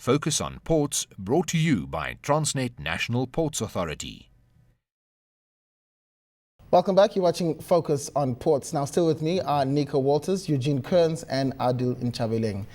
Focus on Ports, brought to you by Transnet National Ports Authority. Welcome back. You're watching Focus on Ports. Now, still with me are Nico Walters, Eugene Kearns, and Adil Nchabeleng.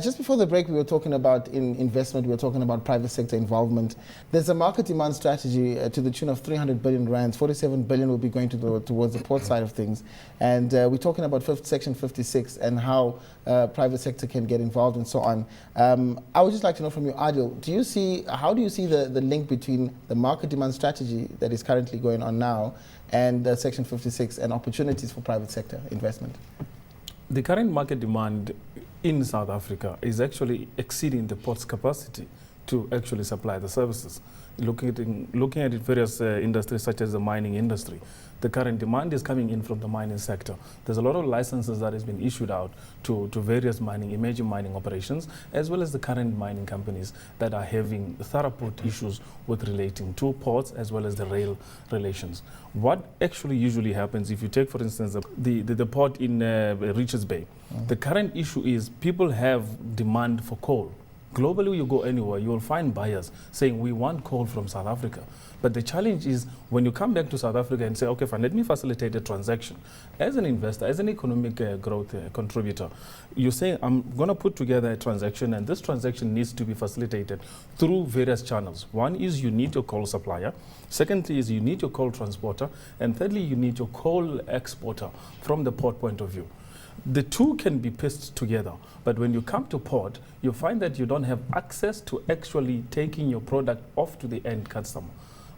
Just before the break, we were talking about investment. We were talking about private sector involvement. There's a market demand strategy to the tune of 300 billion rands. 47 billion will be going towards the port side of things. And we're talking about Section 56 and how private sector can get involved and so on. I would just like to know from you, Adil, how do you see the link between the market demand strategy that is currently going on now and Section 56 and opportunities for private sector investment? The current market demand in South Africa is actually exceeding the port's capacity to actually supply the services. Looking at various industries such as the mining industry, the current demand is coming in from the mining sector. There's a lot of licenses that has been issued out to various emerging mining operations, as well as the current mining companies that are having thorough port issues with relating to ports as well as the rail relations. What actually usually happens, if you take, for instance, the port in Richards Bay, the current issue is people have demand for coal. Globally, you go anywhere, you will find buyers saying, we want coal from South Africa. But the challenge is when you come back to South Africa and say, okay, fine, let me facilitate a transaction. As an investor, as an economic growth contributor, you say, I'm going to put together a transaction, and this transaction needs to be facilitated through various channels. One is you need your coal supplier. Secondly is you need your coal transporter. And thirdly, you need your coal exporter from the port point of view. The two can be pieced together, but when you come to port, you find that you don't have access to actually taking your product off to the end customer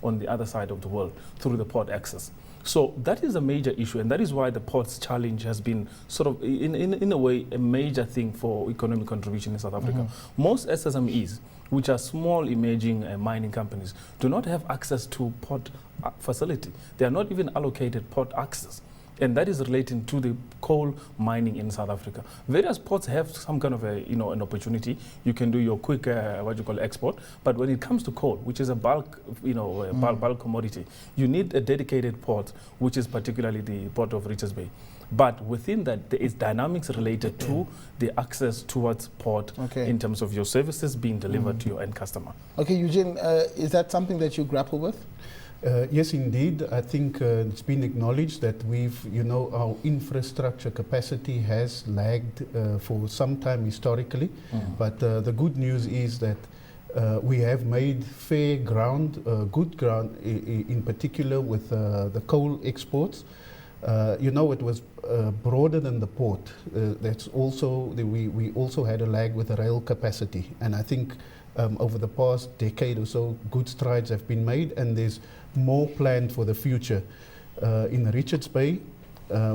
on the other side of the world through the port access. So that is a major issue, and that is why the port's challenge has been sort of, in a way, a major thing for economic contribution in South Africa. Most SSMEs, which are small emerging mining companies, do not have access to port facility. They are not even allocated port access. And that is relating to the coal mining in South Africa. Various ports have some kind of an opportunity. You can do your quick, export. But when it comes to coal, which is a bulk, bulk commodity, you need a dedicated port, which is particularly the port of Richards Bay. But within that, there is dynamics related to the access towards port in terms of your services being delivered to your end customer. Okay, Eugene, is that something that you grapple with? Yes, indeed. I think it's been acknowledged that our infrastructure capacity has lagged for some time historically. But the good news is that we have made fair ground, good ground, in particular with the coal exports. It was broader than the port. That's also we also had a lag with the rail capacity, and I think over the past decade or so, good strides have been made, and there's more planned for the future. In Richards Bay,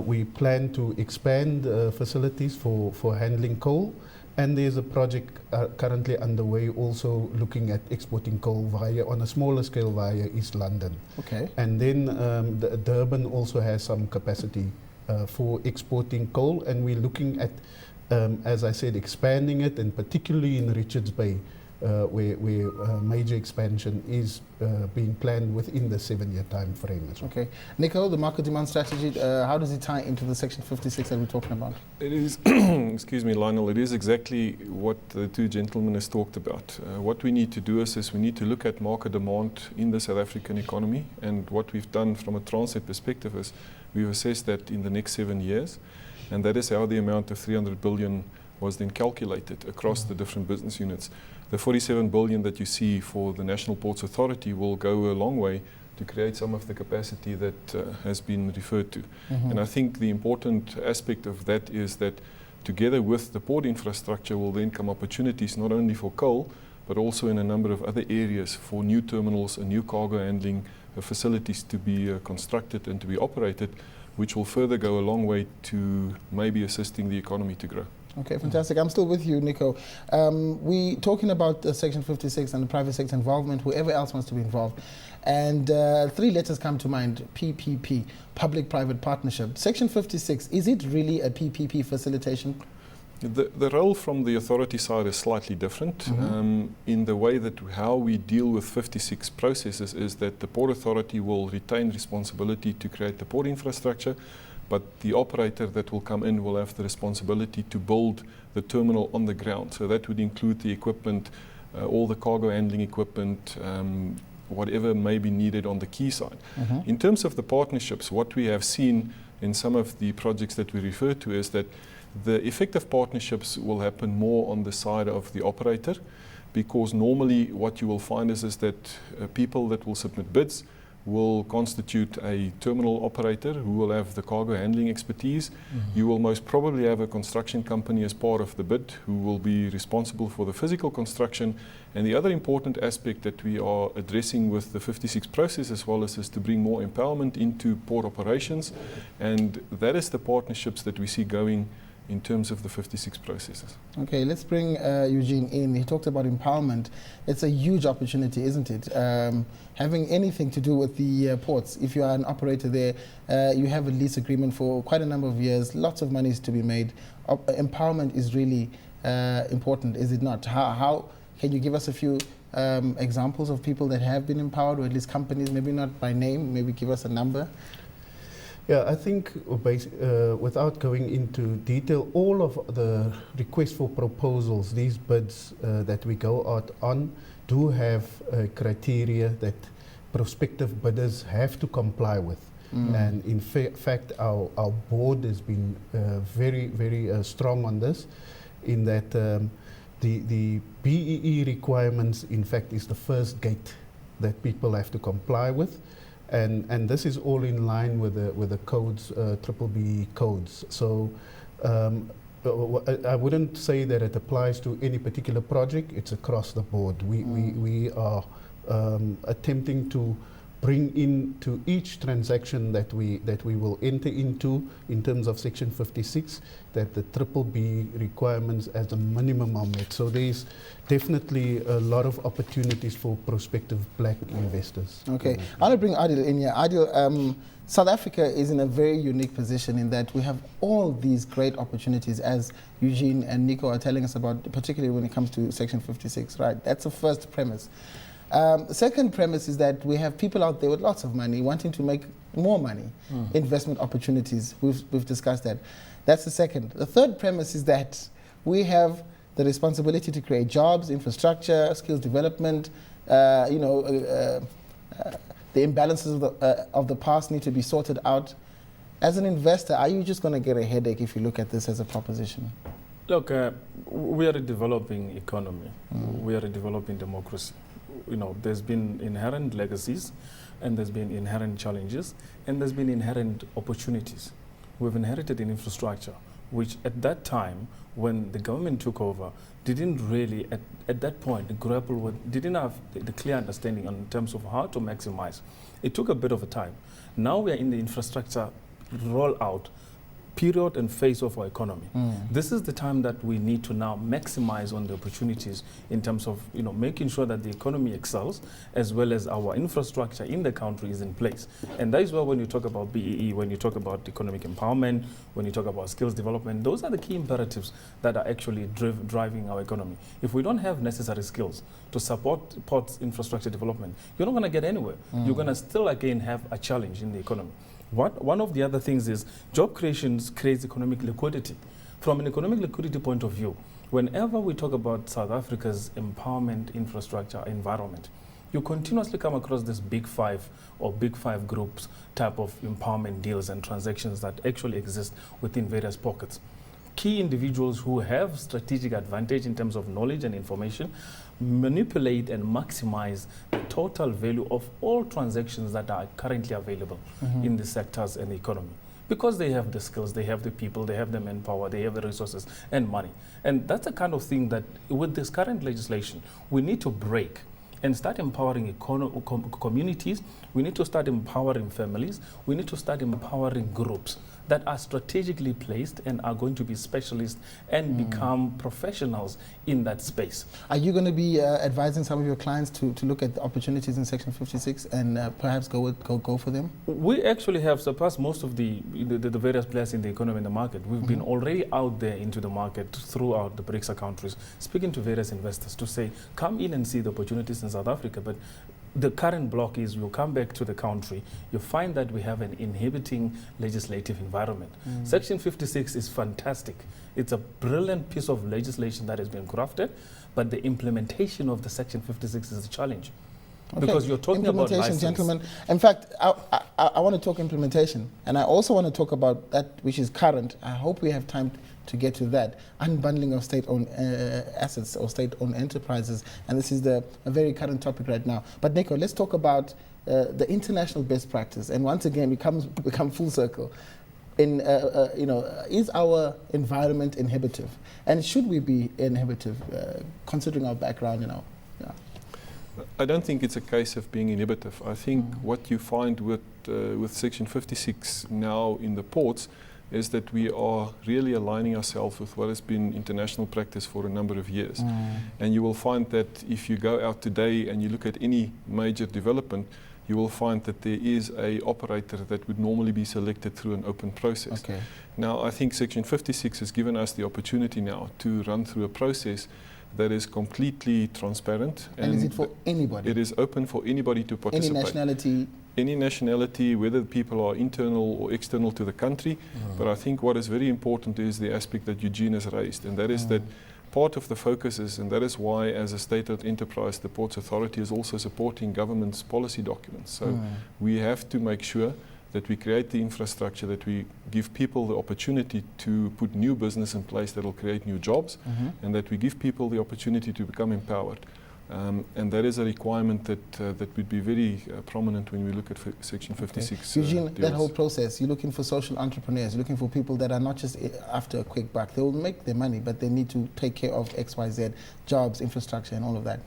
we plan to expand facilities for handling coal, and there's a project currently underway also looking at exporting coal on a smaller scale via East London. Okay. And then Durban also has some capacity for exporting coal, and we're looking at, as I said, expanding it, and particularly in Richards Bay, where major expansion is being planned within the 7-year time frame as well. Okay. Nico, the market demand strategy, how does it tie into the Section 56 that we're talking about? It is, excuse me, Lionel, it is exactly what the two gentlemen has talked about. What we need to do is we need to look at market demand in the South African economy, and what we've done from a Transnet perspective is we've assessed that in the next 7 years, and that is how the amount of 300 billion was then calculated across the different business units. The 47 billion that you see for the National Ports Authority will go a long way to create some of the capacity that has been referred to. And I think the important aspect of that is that together with the port infrastructure will then come opportunities not only for coal, but also in a number of other areas for new terminals and new cargo handling facilities to be constructed and to be operated, which will further go a long way to maybe assisting the economy to grow. Okay, fantastic. I'm still with you, Nico. We talking about Section 56 and the private sector involvement, whoever else wants to be involved. And 3 letters come to mind, PPP, public-private partnership. Section 56, is it really a PPP facilitation? The role from the authority side is slightly different in the way that how we deal with 56 processes is that the Port Authority will retain responsibility to create the port infrastructure, but the operator that will come in will have the responsibility to build the terminal on the ground. So that would include the equipment, all the cargo handling equipment, whatever may be needed on the quayside. In terms of the partnerships, what we have seen in some of the projects that we refer to is that the effective partnerships will happen more on the side of the operator, because normally what you will find is that people that will submit bids will constitute a terminal operator who will have the cargo handling expertise. You will most probably have a construction company as part of the bid who will be responsible for the physical construction. And the other important aspect that we are addressing with the 56 process as well is to bring more empowerment into port operations. And that is the partnerships that we see going in terms of the 56 processes. Okay, let's bring Eugene in. He talked about empowerment. It's a huge opportunity, isn't it? Having anything to do with the ports. If you are an operator there, you have a lease agreement for quite a number of years, lots of money is to be made. Empowerment is really important, is it not? How can you give us a few examples of people that have been empowered, or at least companies, maybe not by name, maybe give us a number? Yeah, I think without going into detail, all of the requests for proposals, these bids that we go out on, do have criteria that prospective bidders have to comply with. And in fact, our board has been very, very strong on this, in that the BEE requirements, in fact, is the first gate that people have to comply with. And this is all in line with the codes, BBBE codes. So I wouldn't say that it applies to any particular project. It's across the board. We are attempting to bring into each transaction that we will enter into in terms of Section 56, that the BBBE requirements as a minimum are met. So there's definitely a lot of opportunities for prospective black investors. Okay, I want to bring Adil in here. Adil, South Africa is in a very unique position in that we have all these great opportunities, as Eugene and Nico are telling us about, particularly when it comes to Section 56, right? That's the first premise. The second premise is that we have people out there with lots of money wanting to make more money, investment opportunities. We've discussed that. That's the second. The third premise is that we have the responsibility to create jobs, infrastructure, skills development. The imbalances of the past need to be sorted out. As an investor, are you just going to get a headache if you look at this as a proposition? Look, we are a developing economy. We are a developing democracy. There's been inherent legacies, and there's been inherent challenges, and there's been inherent opportunities. We've inherited an infrastructure, which at that time, when the government took over, didn't really, at that point, grapple with, didn't have the clear understanding in terms of how to maximize. It took a bit of a time. Now we are in the infrastructure rollout period and phase of our economy. This is the time that we need to now maximize on the opportunities in terms of making sure that the economy excels, as well as our infrastructure in the country is in place. And that is why when you talk about BEE, when you talk about economic empowerment, when you talk about skills development, those are the key imperatives that are actually driving our economy. If we don't have necessary skills to support ports infrastructure development, you're not going to get anywhere. You're going to still again have a challenge in the economy. One of the other things is job creation creates economic liquidity. From an economic liquidity point of view, whenever we talk about South Africa's empowerment infrastructure environment, you continuously come across this big five or big five groups type of empowerment deals and transactions that actually exist within various pockets. Key individuals who have strategic advantage in terms of knowledge and information manipulate and maximize the total value of all transactions that are currently available in the sectors and the economy. Because they have the skills, they have the people, they have the manpower, they have the resources and money. And that's the kind of thing that with this current legislation, we need to break and start empowering communities. We need to start empowering families. We need to start empowering groups that are strategically placed and are going to be specialists and become professionals in that space. Are you going to be advising some of your clients to look at the opportunities in Section 56 and perhaps go for them? We actually have surpassed most of the various players in the economy and the market. We've been already out there into the market throughout the BRICS countries, speaking to various investors to say, come in and see the opportunities in South Africa. But the current block is you come back to the country, you find that we have an inhibiting legislative environment. Section 56 is fantastic. It's a brilliant piece of legislation that has been crafted, but the implementation of the Section 56 is a challenge. Okay. Because you're talking about implementation, license. gentlemen. In fact, I want to talk implementation, and I also want to talk about that which is current. I hope we have time to get to that. Unbundling of state-owned assets or state-owned enterprises, and this is a very current topic right now. But Nico, let's talk about the international best practice. And once again, we come full circle. Is our environment inhibitive, and should we be inhibitive, considering our background? Yeah. I don't think it's a case of being inhibitive. I think what you find with Section 56 now in the ports is that we are really aligning ourselves with what has been international practice for a number of years. And you will find that if you go out today and you look at any major development, you will find that there is an operator that would normally be selected through an open process. Okay. Now, I think Section 56 has given us the opportunity now to run through a process that is completely transparent. And is it for anybody? It is open for anybody to participate. Any nationality? Any nationality, whether people are internal or external to the country. But I think what is very important is the aspect that Eugene has raised, and that is that part of the focus is, and that is why as a state-owned enterprise, the Ports Authority is also supporting government's policy documents. So we have to make sure that we create the infrastructure, that we give people the opportunity to put new business in place that will create new jobs, and that we give people the opportunity to become empowered. And that is a requirement that would be very prominent when we look at Section 56. Eugene, deals. that whole process, you're looking for social entrepreneurs, you're looking for people that are not just after a quick buck. They will make their money, but they need to take care of X, Y, Z, jobs, infrastructure, and all of that.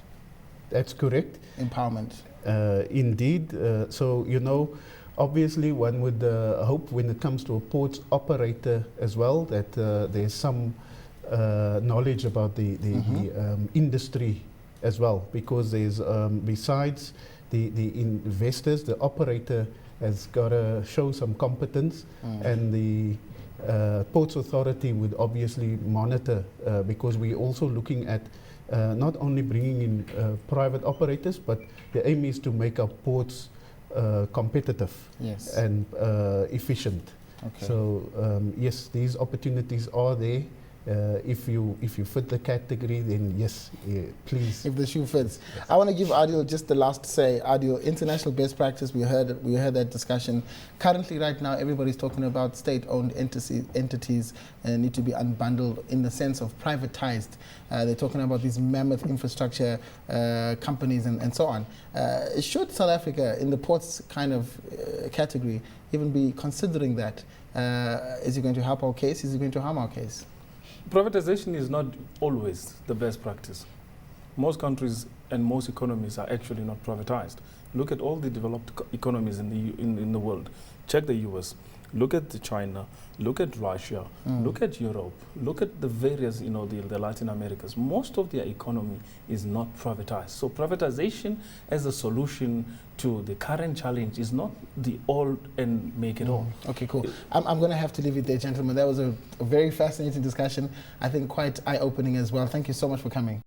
That's correct. Empowerment. Indeed. Obviously, one would hope when it comes to a ports operator as well that there's some knowledge about the industry as well, because there's besides the investors, the operator has got to show some competence, and the Ports Authority would obviously monitor because we're also looking at not only bringing in private operators, but the aim is to make our ports competitive and efficient. Okay. So yes, these opportunities are there. If you fit the category, then yes, please. If the shoe fits. Yes. I want to give Adil just the last say. Adil, international best practice, we heard that discussion. Currently, right now, everybody's talking about state-owned entities need to be unbundled in the sense of privatized. They're talking about these mammoth infrastructure companies and so on. Should South Africa, in the ports kind of category, even be considering that? Is it going to help our case? Is it going to harm our case? Privatization is not always the best practice. Most countries and most economies are actually not privatized. Look at all the developed economies in the world. Check the US. Look at China. Look at Russia. Look at Europe. Look at the various, the Latin Americas. Most of their economy is not privatized. So privatization as a solution to the current challenge is not the all and make it all. Okay, cool. I'm going to have to leave it there, gentlemen. That was a very fascinating discussion. I think quite eye-opening as well. Thank you so much for coming.